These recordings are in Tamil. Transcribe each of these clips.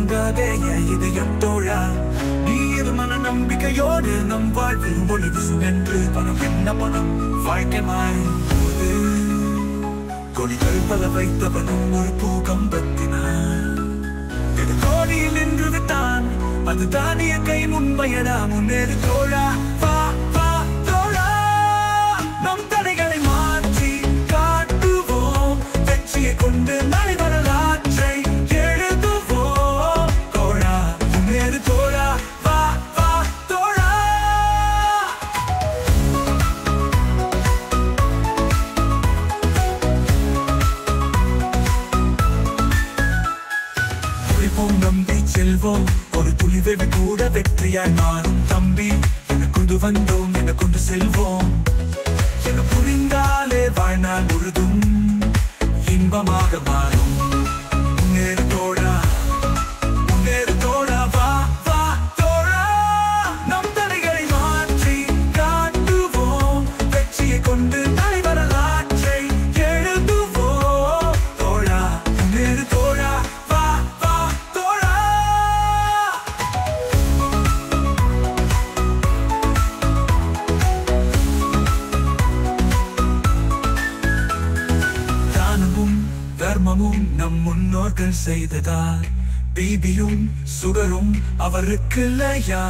வாங்காதே என் இதயம் தோழா. நீ இது மன நம்பிக்கையோடு நம் வாழ்வில் ஒளி வீசும் என்று. பணம் என்ன பணம் வாழ்க்கை மாறும்போது கொடிகள் பல வைத்தவனும் ஒரு பூகம்பத்தினான். இது கோடியில் நின்று விட்டான், அது தானிய கை முன்பயடா. முன்னேறு தோழா, வா வா தோழா. நம் தடைகளை மாற்றி காட்டுவோம், வெற்றியை கொண்டு நாளை வரலாற்றை எழுதுவோம். தோழா முன்னேறு தோழா, வா வா தோழா. உழைப்போம், நம்பி செல்வோம், ஒரு துளிவை கூட வெற்றியாய் மாறும். தம்பி என கொண்டு வந்தோம், என கொண்டு செல்வோம். என புரிந்தாலே வாழ்நாள் முழுதும் இன்பமாக மாறும். முன்னேறு தோழா, முன்னேறு தோழா, வா வா தோழா. நம் தடைகளை மாற்றி காட்டுவோம், வெற்றியை கொண்டு நாளை வரலாற்றை எழுதுவோம். தோழா முன்னேறு தோழா, வா வா தோழா. தானமும் தர்மமும் நம் முன்னோர்கள் செய்ததால் பிபியும் சுகரும் அவருக்கு இல்லையா?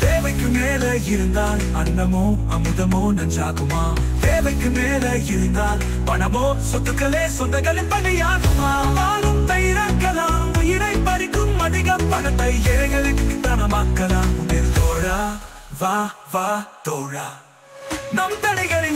தேவைக்கு மேல இருந்தால் அன்னமோ அமுதமோ நஞ்சாகுமா? தேவைக்கு மேல இருந்தால் பணமோ சொத்துக்களே சொந்தங்களின் பணியாகுமா? வாழும் தயிராக்கலாம், உயிரை பறிக்கும் அதிக பணத்தை ஏழைகளுக்கு தனமாக்கலாம். முன்னேறு தோழா, வா வா தோழா. நம் தடைகளை